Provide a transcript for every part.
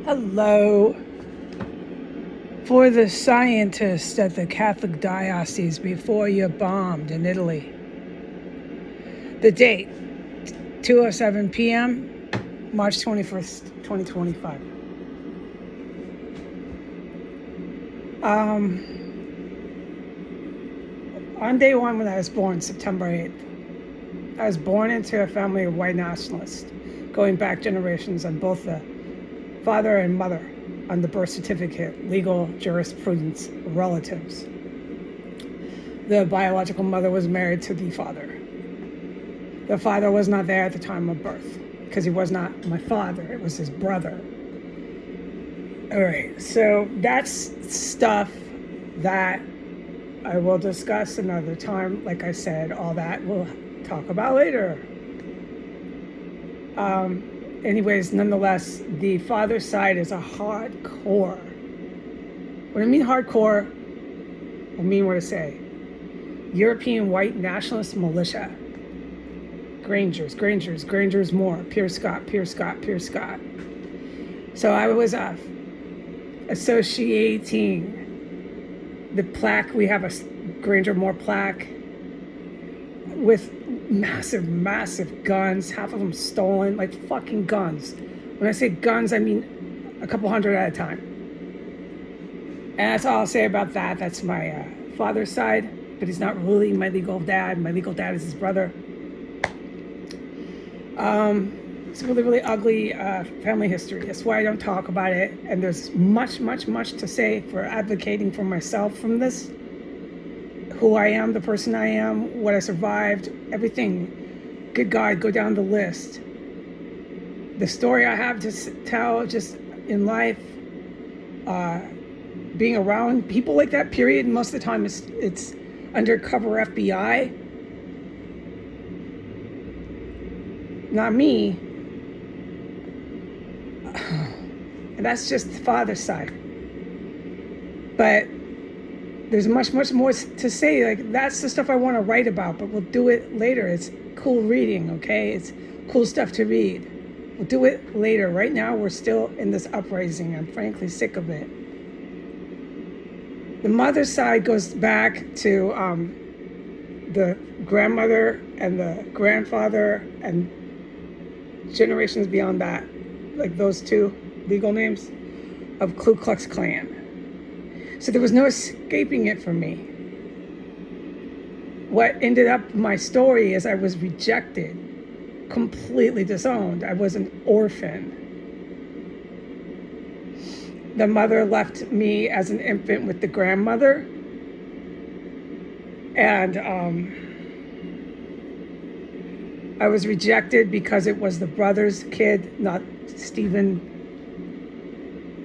Hello. For the scientists at the Catholic Diocese before you bombed in Italy. The date, 2:07 p.m., March 21st, 2025. On day one when I was born, September 8th, I was born into a family of white nationalists, going back generations on both the father and mother on the birth certificate, legal jurisprudence, relatives. The biological mother was married to the father. The father was not there at the time of birth because he was not my father, it was his brother. All right, so that's stuff that I will discuss another time. Like I said, all that we'll talk about later. Anyways, nonetheless, the father's side is a hardcore. When I mean hardcore, I mean what I say. European white nationalist militia. Granger's more. Pure Scott. So I was associating the plaque. We have a Granger Moore plaque with massive guns, half of them stolen, like fucking guns. When I say guns, I mean a couple hundred at a time. And that's all I'll say about that. That's my father's side, but he's not really my legal dad. My legal dad is his brother. It's a really ugly family history. That's why I don't talk about it. And there's much to say for advocating for myself from this. Who I am, the person I am, what I survived, everything. Good God, go down the list. The story I have to tell just in life, being around people like that, period, most of the time it's undercover FBI. Not me. And that's just the father's side. But there's much more to say. Like, that's the stuff I want to write about, but we'll do it later. It's cool reading, okay? It's cool stuff to read. We'll do it later. Right now, we're still in this uprising. I'm frankly sick of it. The mother's side goes back to the grandmother and the grandfather and generations beyond that, like those two legal names of Ku Klux Klan. So there was no escaping it for me. What ended up my story is I was rejected, completely disowned. I was an orphan. The mother left me as an infant with the grandmother. And I was rejected because it was the brother's kid, not Stephen.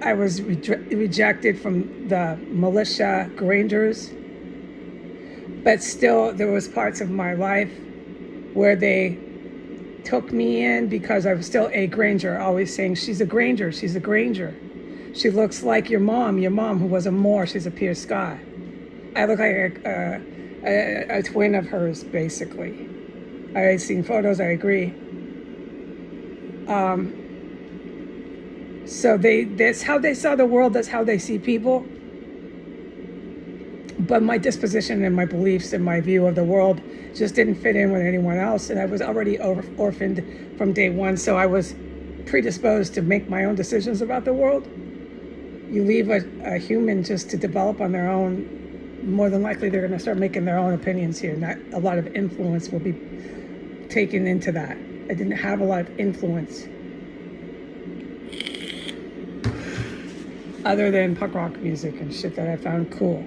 I was rejected from the militia Grangers, but still there was parts of my life where they took me in because I was still a Granger, always saying, she's a Granger. She looks like your mom who was a Moore, she's a Pierce Scott. I look like a twin of hers, basically. I've seen photos, I agree. So that's how they saw the world, that's how they see people. But my disposition and my beliefs and my view of the world just didn't fit in with anyone else. And I was already orphaned from day one, so I was predisposed to make my own decisions about the world. You leave a human just to develop on their own, more than likely they're going to start making their own opinions here. Not a lot of influence will be taken into that. I didn't have a lot of influence other than punk rock music and shit that I found cool.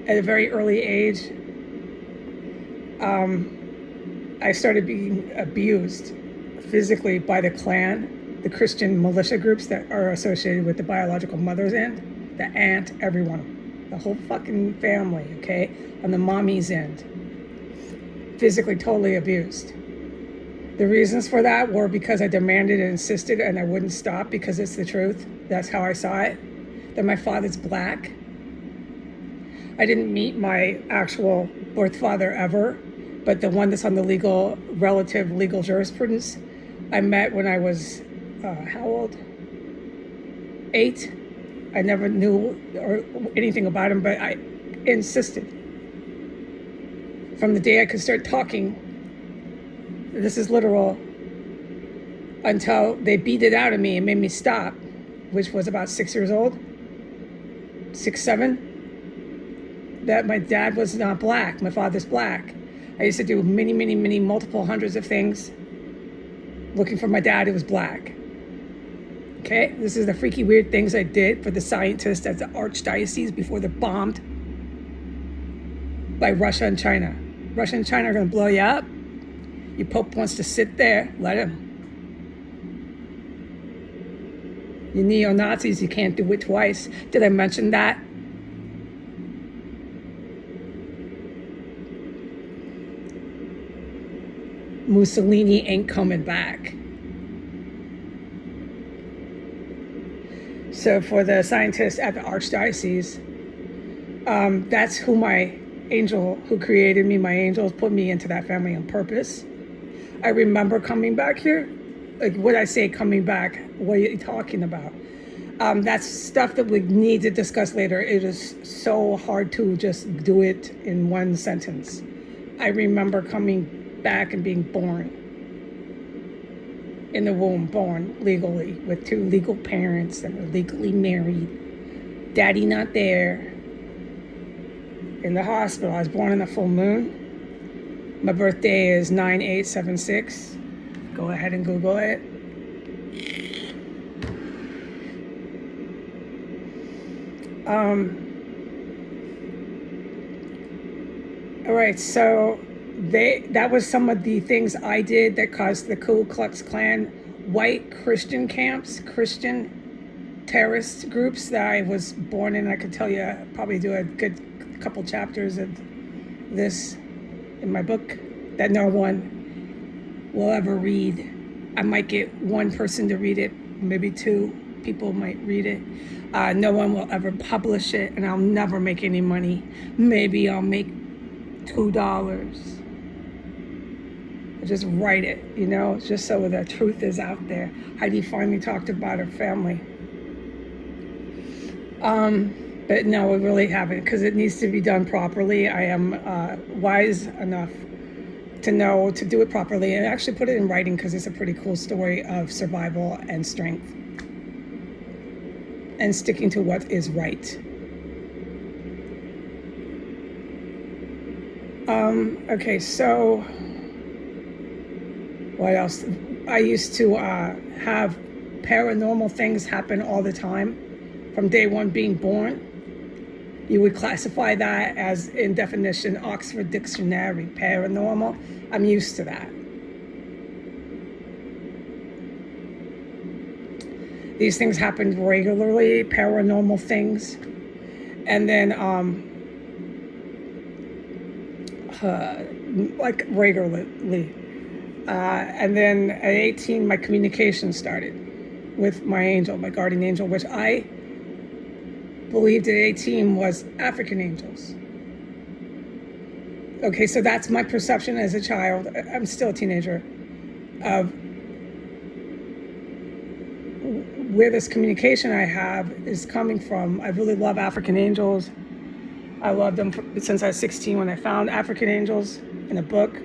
At a very early age, I started being abused physically by the Klan, the Christian militia groups that are associated with the biological mother's end, the aunt, everyone, the whole fucking family, okay, on the mommy's end. Physically totally abused. The reasons for that were because I demanded and insisted and I wouldn't stop because it's the truth. That's how I saw it. That my father's black. I didn't meet my actual birth father ever, but the one that's on the legal jurisprudence I met when I was, how old? 8. I never knew or anything about him, but I insisted. From the day I could start talking, this is literal, until they beat it out of me and made me stop, which was about 6 years old, 6, 7, that my dad was not black, my father's black. I used to do many, multiple hundreds of things looking for my dad who was black. Okay, this is the freaky weird things I did for the scientists at the archdiocese before they're bombed by Russia and China. Russia and China are going to blow you up. Your Pope wants to sit there, let him. You neo-Nazis, you can't do it twice. Did I mention that? Mussolini ain't coming back. So for the scientists at the archdiocese, that's who my angel, who created me, my angels put me into that family on purpose. I remember coming back here. Like, what I say coming back, what are you talking about? That's stuff that we need to discuss later. It is so hard to just do it in one sentence. I remember coming back and being born in the womb, born legally with 2 legal parents that were legally married. Daddy not there. In the hospital. I was born in the full moon. My birthday is 9/8/76. Go ahead and Google it. All right, so that was some of the things I did that caused the Ku Klux Klan white Christian camps, Christian terrorist groups that I was born in. I could tell you, probably do a good couple chapters of this in my book that no one will ever read. I might get one person to read it, maybe 2 people might read it. No one will ever publish it, and I'll never make any money. Maybe I'll make $2. Just write it, just so the truth is out there. Heidi finally talked about her family. But no, we really haven't, because it needs to be done properly. I am wise enough to know to do it properly and actually put it in writing, because it's a pretty cool story of survival and strength and sticking to what is right. Okay, so what else? I used to have paranormal things happen all the time from day one being born. You would classify that as, in definition, Oxford Dictionary, paranormal. I'm used to that. These things happened regularly, paranormal things. And then, like regularly. And then at 18, my communication started with my angel, my guardian angel, which I believed at 18 was African angels. Okay, so that's my perception as a child. I'm still a teenager, of where this communication I have is coming from. I really love African angels. I loved them since I was 16 when I found African angels in a book.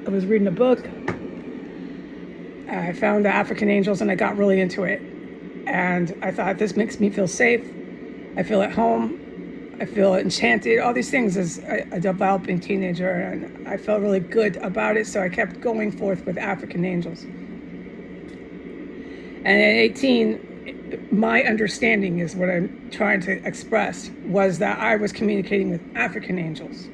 I was reading a book. I found the African angels and I got really into it. And I thought, this makes me feel safe. I feel at home. I feel enchanted. All these things as a developing teenager. And I felt really good about it. So I kept going forth with African angels. And at 18, my understanding is what I'm trying to express was that I was communicating with African angels.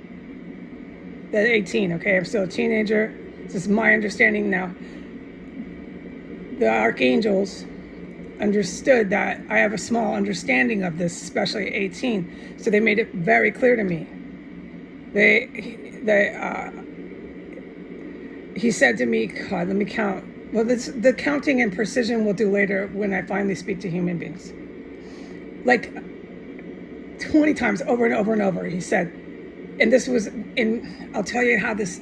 At 18, okay, I'm still a teenager. This is my understanding now. The archangels understood that I have a small understanding of this, especially at 18. So they made it very clear to me. He said to me, God, let me count. Well, the counting and precision we'll do later when I finally speak to human beings. Like 20 times over and over and over, he said, and this was I'll tell you how this,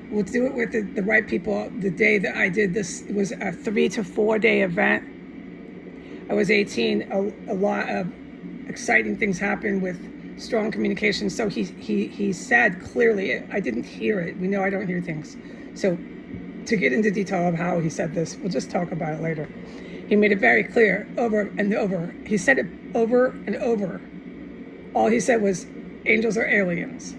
We'll do it with the right people. The day that I did this, it was a 3 to 4 day event. I was 18. A lot of exciting things happened with strong communication. So he said clearly, I didn't hear it. We know I don't hear things. So to get into detail of how he said this, we'll just talk about it later. He made it very clear over and over. He said it over and over. All he said was, angels are aliens.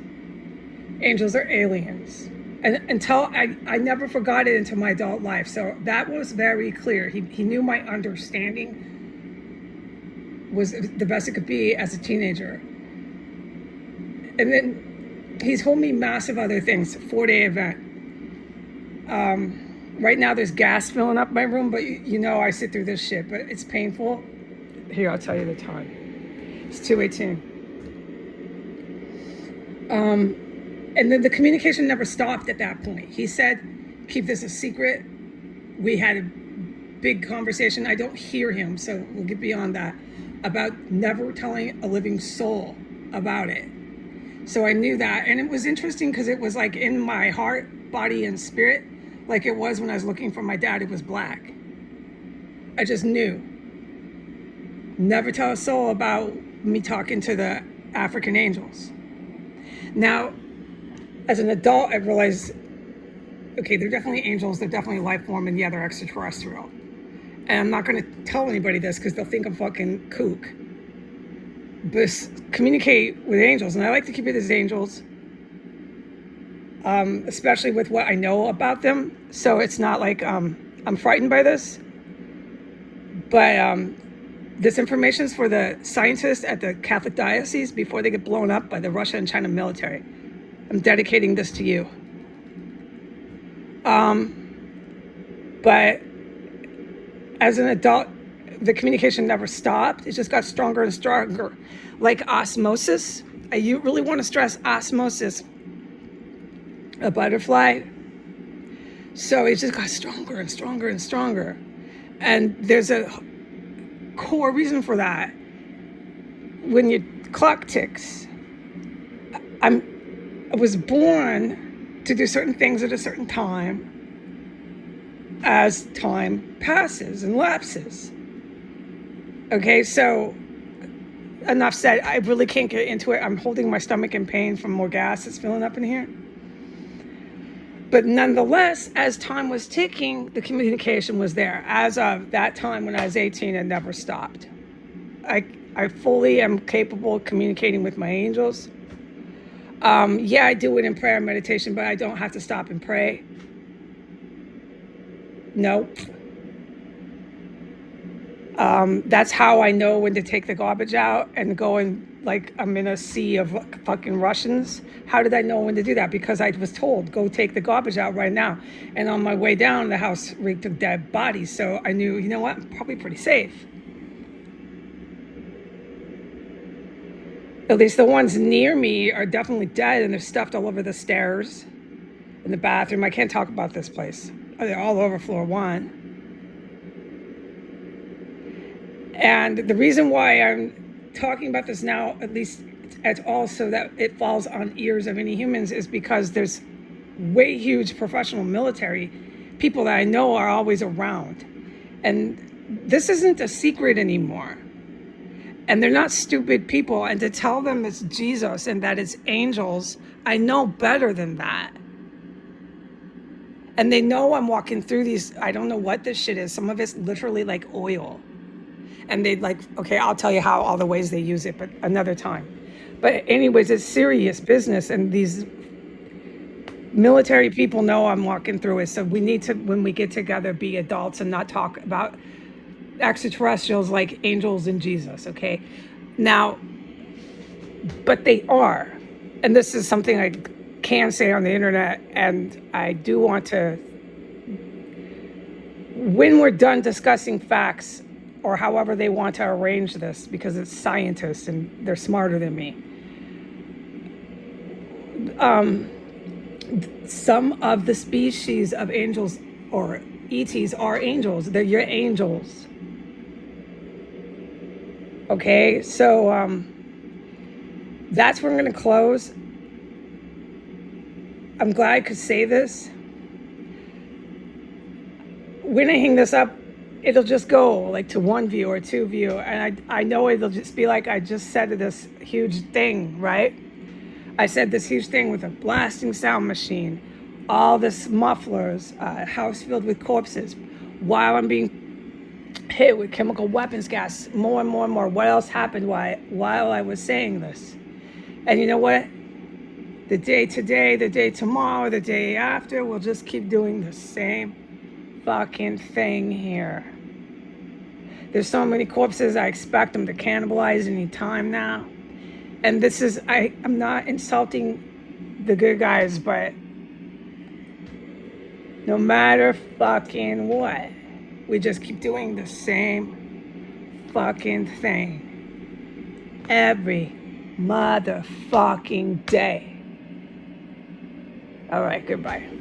Angels are aliens. And until I never forgot it into my adult life. So that was very clear. He knew my understanding was the best it could be as a teenager. And then he's told me massive other things. 4-day event. Right now there's gas filling up my room, but you know I sit through this shit, but it's painful. Here, I'll tell you the time. It's 2:18. And then the communication never stopped at that point. He said, keep this a secret. We had a big conversation. I don't hear him, so we'll get beyond that, about never telling a living soul about it. So I knew that. And it was interesting because it was like in my heart, body, and spirit, like it was when I was looking for my dad who was black. I just knew. Never tell a soul about me talking to the African angels. Now, as an adult, I realized, okay, they're definitely angels, they're definitely life form, and yeah, they're extraterrestrial. And I'm not going to tell anybody this because they'll think I'm fucking kook. But communicate with angels, and I like to keep it as angels, especially with what I know about them. So it's not like I'm frightened by this. But this information is for the scientists at the Catholic diocese before they get blown up by the Russia and China military. I'm dedicating this to you. But as an adult, the communication never stopped. It just got stronger and stronger, like osmosis. You really want to stress osmosis, a butterfly. So it just got stronger and stronger and stronger. And there's a core reason for that. When your clock ticks, I was born to do certain things at a certain time as time passes and lapses. Okay, so enough said. I really can't get into it. I'm holding my stomach in pain from more gas that's filling up in here. But nonetheless, as time was ticking, the communication was there. As of that time when I was 18, it never stopped. I fully am capable of communicating with my angels. Yeah, I do it in prayer and meditation, but I don't have to stop and pray. Nope. That's how I know when to take the garbage out and go and like I'm in a sea of fucking Russians. How did I know when to do that? Because I was told, go take the garbage out right now. And on my way down, the house reeked of dead bodies. So I knew, you know what, I'm probably pretty safe. At least the ones near me are definitely dead and they're stuffed all over the stairs, in the bathroom. I can't talk about this place. They're all over floor 1. And the reason why I'm talking about this now, at least at all, so that it falls on ears of any humans, is because there's way huge professional military people that I know are always around. And this isn't a secret anymore. And they're not stupid people. And to tell them it's Jesus and that it's angels, I know better than that. And they know I'm walking through these, I don't know what this shit is. Some of it's literally like oil. And they'd like, okay, I'll tell you how, all the ways they use it, but another time. But anyways, it's serious business. And these military people know I'm walking through it. So we need to, when we get together, be adults and not talk about extraterrestrials like angels and Jesus, okay? Now, but they are. And this is something I can say on the internet, and I do want to, when we're done discussing facts, or however they want to arrange this, because it's scientists and they're smarter than me. Some of the species of angels or ETs are angels. They're your angels. Okay, so that's where I'm going to close. I'm glad I could say this. When I hang this up, it'll just go like to one view or two view, and I know it'll just be like I just said this huge thing, right? I said this huge thing with a blasting sound machine, all this mufflers, a house filled with corpses, while I'm being hit with chemical weapons gas, more and more and more. What else happened while I was saying this? And you know what? The day today, the day tomorrow, the day after, we'll just keep doing the same fucking thing here. There's so many corpses, I expect them to cannibalize any time now. And this is, I'm not insulting the good guys, but no matter fucking what, we just keep doing the same fucking thing every motherfucking day. All right, goodbye.